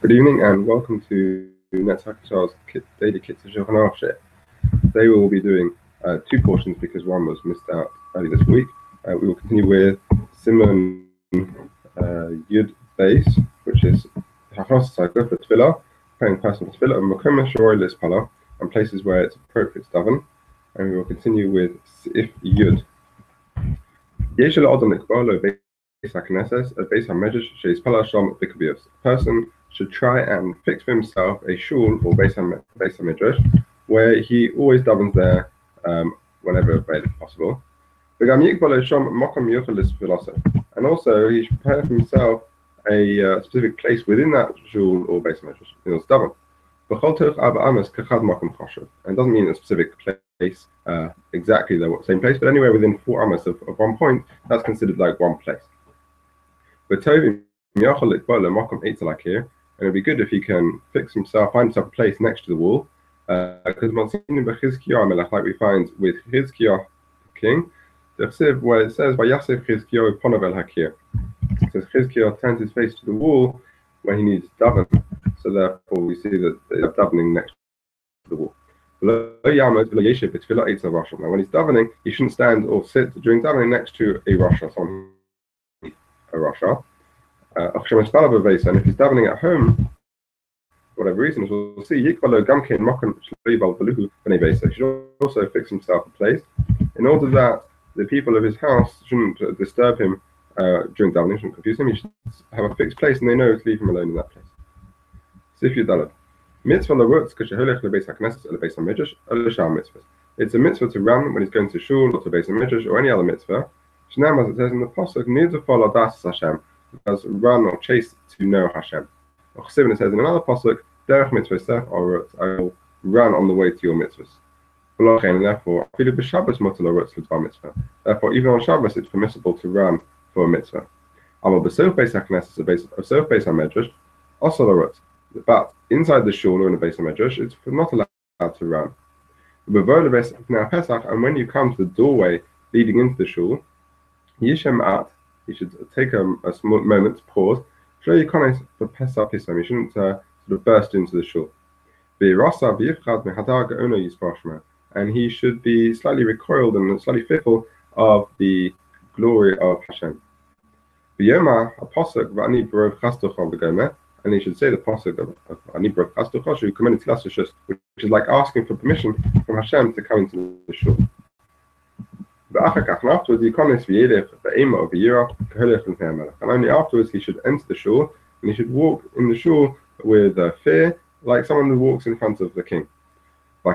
Good evening and welcome to Netzhack's Daily Kitzur Shulchan Aruch Share. Today we will be doing two portions because one was missed out early this week. We will continue with Siman Yud Base, which is Hachnos Tzedakah for Tefillah, praying personal Tefillah, and Makom Shoroi Lispala, and places where it's appropriate to daven. And we will continue with Sif Yud. Yesh Adam Nikbalo Beis HaKnesses, a Beis HaMedrash Sheis Pala Shom Bikabios. A person should try and fix for himself a shul or Beis HaMedrash where he always davens there whenever possible. And also he should prepare for himself a specific place within that shul or Beis HaMedrash in order to daven. And it doesn't mean a specific place, exactly the same place, but anywhere within 4 amos of 1 point, that's considered like one place. But and it'd be good if he can find himself a place next to the wall, because like we find with Chizkiah king, where it says Vayasef Chizkiah Ponav el Hakir. It says Chizkiah turns his face to the wall when he needs daven, so therefore we see that they're davening next to the wall. Now when he's davening, he shouldn't stand or sit during davening next to a Rasha, someone a Rasha. And if he's davening at home, for whatever reason, we'll see, he should also fix himself a place in order that the people of his house shouldn't disturb him during davening, shouldn't confuse him. He should have a fixed place and they know to leave him alone in that place. Sif Yud It's a mitzvah to run when he's going to shul or to Beis HaMedrash or any other mitzvah. As it says in the pasuk, near to follow das Hashem, because run or chase to know Hashem. Or it says in another pasuk, derech mitzvah or I will run on the way to your mitzvahs. And therefore, therefore, even on Shabbos, it's permissible to run for a mitzvah. But inside the shul or in the Beis HaMedrash, it's not allowed to run. And when you come to the doorway leading into the shul, you should take a small moment to pause. You shouldn't sort of burst into the shul. And he should be slightly recoiled and slightly fearful of the glory of Hashem. And he should say the pasuk of which is like asking for permission from Hashem to come into the shul. And only afterwards he should enter the shul, and he should walk in the shul with fear, like someone who walks in front of the king. In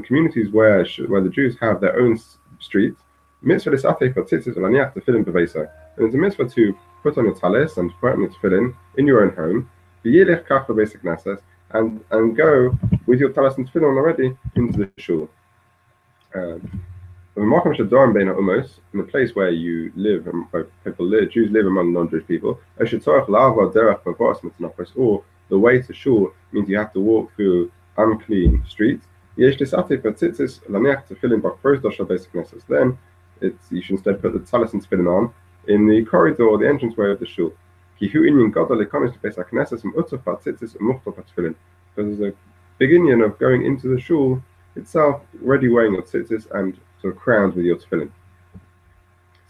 communities where the Jews have their own streets, and it's a mitzvah to put on your talis and put on your tefillin in your own home, and go with your talis and tefillin already into the shul. In the place where you live, where Jews live among non-Jewish people, or the way to shul means you have to walk through unclean streets. Then you should instead put the talis and tefillin on in the corridor or the entranceway of the shul. Because there's a big inyan of going into the shul itself, already wearing your tzitzis and sort of crowned with your tefillin.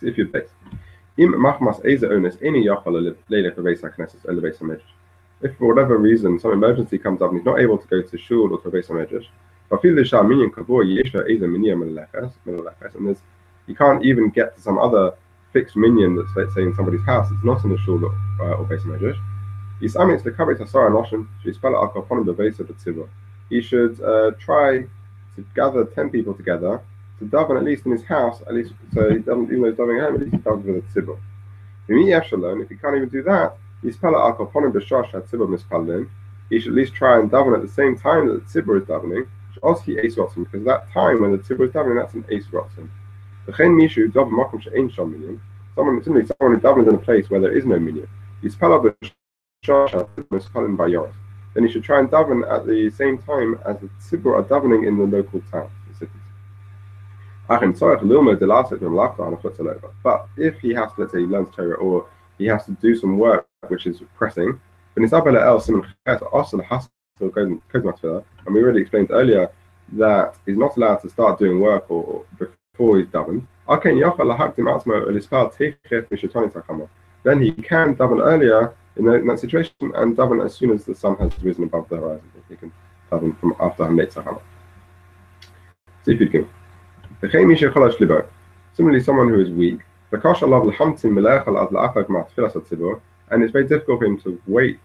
So if you're based. If for whatever reason some emergency comes up and he's not able to go to shul or to Beis HaMedrash, and you can't even get to some other fixed minyan that's, let's say, in somebody's house, it's not in the shul or Beis HaMedrash. He should try to gather 10 people together to daven at least in his house, at least so he doesn't, even though he's davening at home, at least he davens with a tzibur. If he can't even do that, he should at least try and daven at the same time that the tzibur is davening, because that time when the tzibur is davening, that's an eis rotzen. Someone who davens in a place where there is no minyan. Then he should try and daven at the same time as the tzibur are davening in the local towns, the cities. But if he has to, let's say he learns Torah or he has to do some work which is pressing. And we already explained earlier that he's not allowed to start doing work or before he's davened. Then he can daven earlier in that situation and daven as soon as the sun has risen above the horizon. He can daven from after Hamlet Sachama. Similarly, someone who is weak, and it's very difficult for him to wait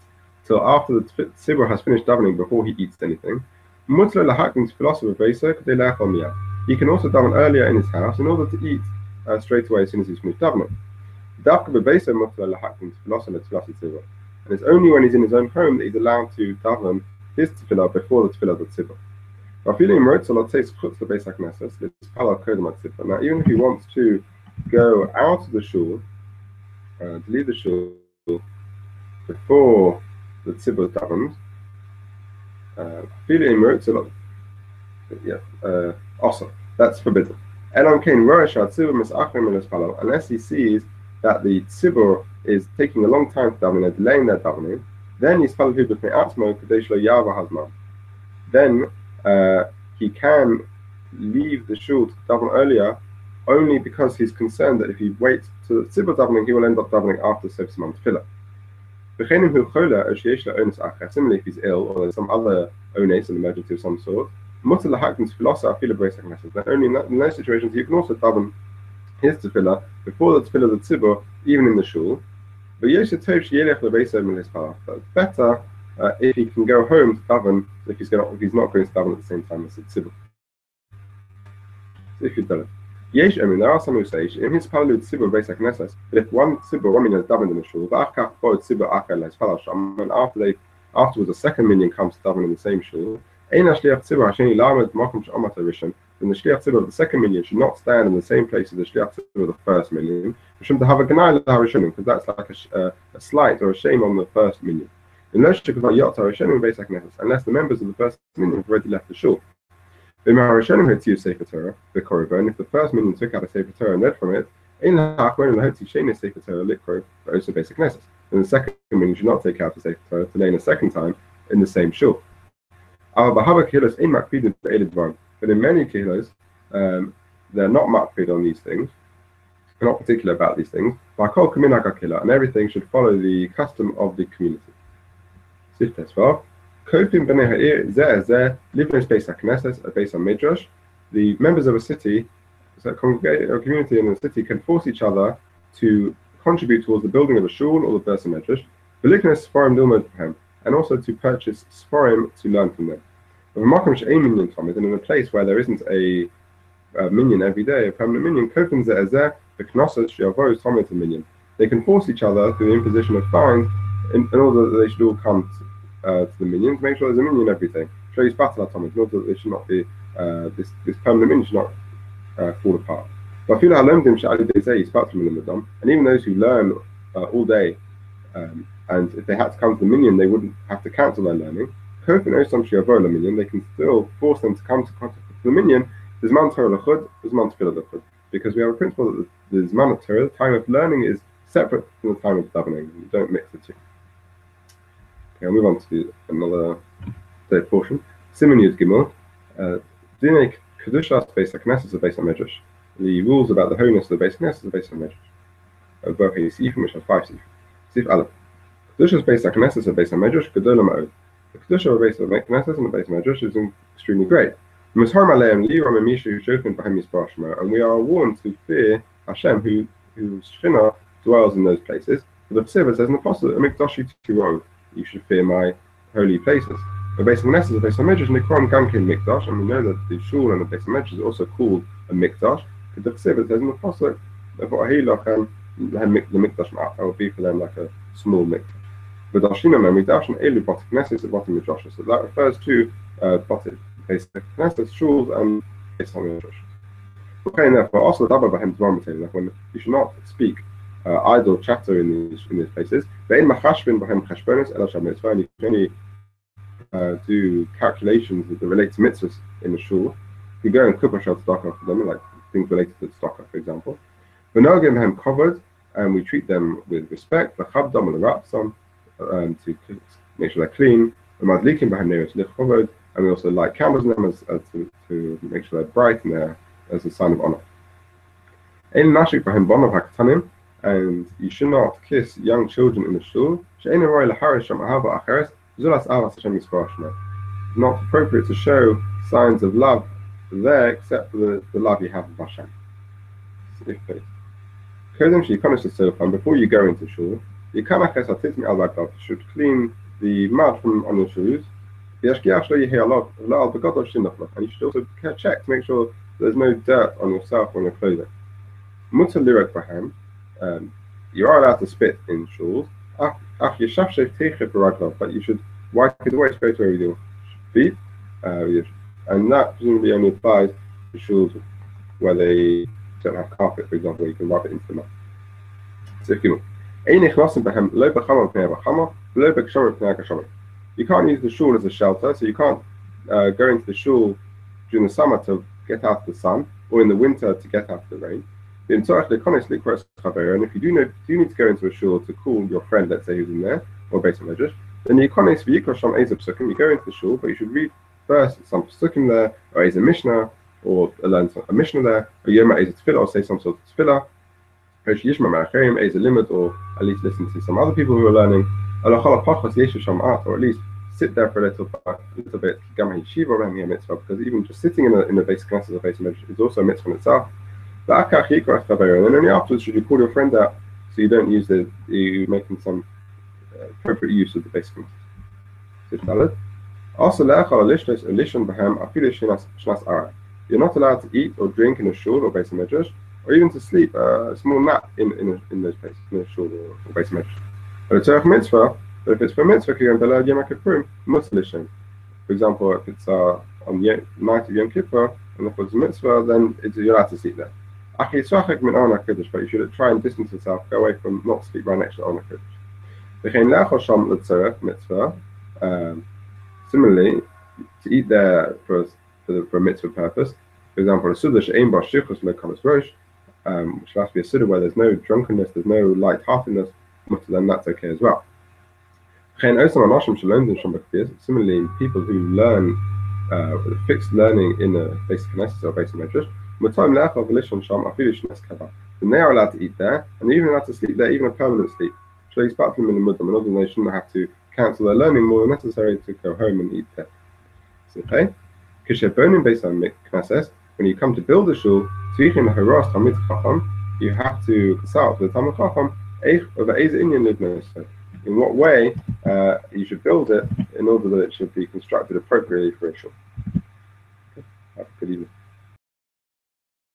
till after the tzibur has finished davening before he eats anything. He can also daven earlier in his house in order to eat straight away as soon as he's finished davening. And it's only when he's in his own home that he's allowed to daven his tefillah before the tefillah of the tzibur. Now, even if he wants to go out of the shul, to leave the shul before the tzibur davened, also that's forbidden. Unless he sees that the tzibur is taking a long time to daven and delaying their davening, then he can leave the shul to daven earlier, only because he's concerned that if he waits to the tzibur davening, he will end up davening after Siman tefillah. Similarly, if he's ill or there's some other ones, an emergency of some sort, then only in those situations you can also daven his tefillah before the tefillah of the tzibur, even in the shul. But it's better if he can go home to daven if he's not going to daven at the same time as the tzibur. So if you tell it. There are some who say that if one tzibur has davened in the shul, and afterwards the second minion comes to daven in the same shul, then the shliach tzibur of the second minion should not stand in the same place as the shliach tzibur of the first minion, because that's like a slight or a shame on the first minion. Unless the members of the first minion have already left the shul. And if the first minion took out a Sefer Torah and read from it, then the second minion should not take out a Sefer Torah to lay in a second time in the same shul. But in many kehillos, they're not makpid on these things, they're not particular about these things, and everything should follow the custom of the community. The members of a city, so a community in a city, can force each other to contribute towards the building of a shul or the Beis Medrash, and also to purchase sforim to learn from them. And in a place where there isn't a minion every day, a permanent minion, they can force each other through the imposition of fines in order that they should all come to the minion, to make sure there's a minion every day. In order that they should not be this permanent minion should not fall apart. And even those who learn all day, and if they had to come to the minion, they wouldn't have to cancel their learning. They can still force them to come to contact with the minion. Because we have a principle that the Zman of Torah, the time of learning, is separate from the time of davening. You don't mix the two. Okay, I'll move on to another third portion. Siman Yud Gimel. Dinei Kedushas Beis HaKnesses of Beis HaMedrash. The rules about the holiness of the Beis HaKnesses of Beis HaMedrash. Both Sifim, which has 5 Sifim. Sif Aleph. Kedushas Beis HaKnesses of Beis HaMedrash Gedola Ma'od. The Kedusha of Beis HaKnesses and the Beis HaMedrash is extremely great. And we are warned to fear Hashem, who Shechina dwells in those places. But the Ksiva says in the Apostle, you should fear my holy places. The Beis HaKnesses, the Beis HaMedrash, and the Quran Gamkin Mikdash, and we know that the Shul and the Beis HaMedrash is also called a Mikdash. Because the Ksiva says in the Apostle, the Mikdash I will be for them like a small Mikdash. But Dashina Mikdash and Elu Batik Knesses and Batik Midrash. So that refers to Batik Beis HaKnesses, Shuls, and Beis HaMedrash. Okay, and therefore also the Dabba Bahem Dvar Mitzvah, when you should not speak idle chatter in these places. But in Machashvin Bahem Cheshbonis El Hashem Mitzvah, and you can only do calculations that relate to mitzvahs in the shul. You go and Kupashal Tzedakah for them, like things related to Tzedakah, for example. But now again, Bahem covered and we treat them with respect, to make sure they're clean, and we also light candles in them to make sure they're bright and they're as a sign of honor. And you should not kiss young children in the shul. Not appropriate to show signs of love there except for the love you have of Hashem. Before you go into shul, you should clean the mud from on your shoes. And you should also check to make sure there's no dirt on yourself or on your clothing. You are allowed to spit in shuls, but you should wipe it away straight away with your feet. And that presumably only applies to shuls where they don't have carpet, for example, where you can rub it into the mud. You can't use the shul as a shelter, so you can't go into the shul during the summer to get out of the sun, or in the winter to get out of the rain. And if you do need to go into a shul to call your friend, let's say who's in there, or based on Medrash, then you go into the shul, but you should read first some psukim there, or a mishnah, or learn a mishnah there, or say some sort of tefillah, or a limit, or at least listen to some other people who are learning, or at least sit there for a little bit, because even just sitting in a basic class of basic Medrash is also a mitzvah in itself. And then only afterwards should you call your friend out, so you don't use you're making some appropriate use of the basic mitzvah. You're not allowed to eat or drink in a shul or basic Medrash, or even to sleep, a small nap in those places, in a shul or basic Medrash. But if it's for mitzvah, for example, if it's on the night of Yom Kippur, and if it's a mitzvah, then you're allowed to sleep there. But you should try and distance yourself, go away from, not sleep right next to Arna Kodesh. Similarly, to eat there for a mitzvah purpose, for example, a sudah she'ein ba shichus le'kalas rosh, which has to be a sudah where there's no drunkenness, there's no light-heartedness, then that's okay as well. Similarly, people who learn fixed learning in a basic Knesset or basic Medrash, then they are allowed to eat there, and even allowed to sleep there, even a permanent sleep. They shouldn't have to cancel their learning more than necessary to go home and eat there. Okay? When you come to build a shul, you have to consult with the Talmid Chacham in what way you should build it in order that it should be constructed appropriately for a shul. Okay. Have a good evening.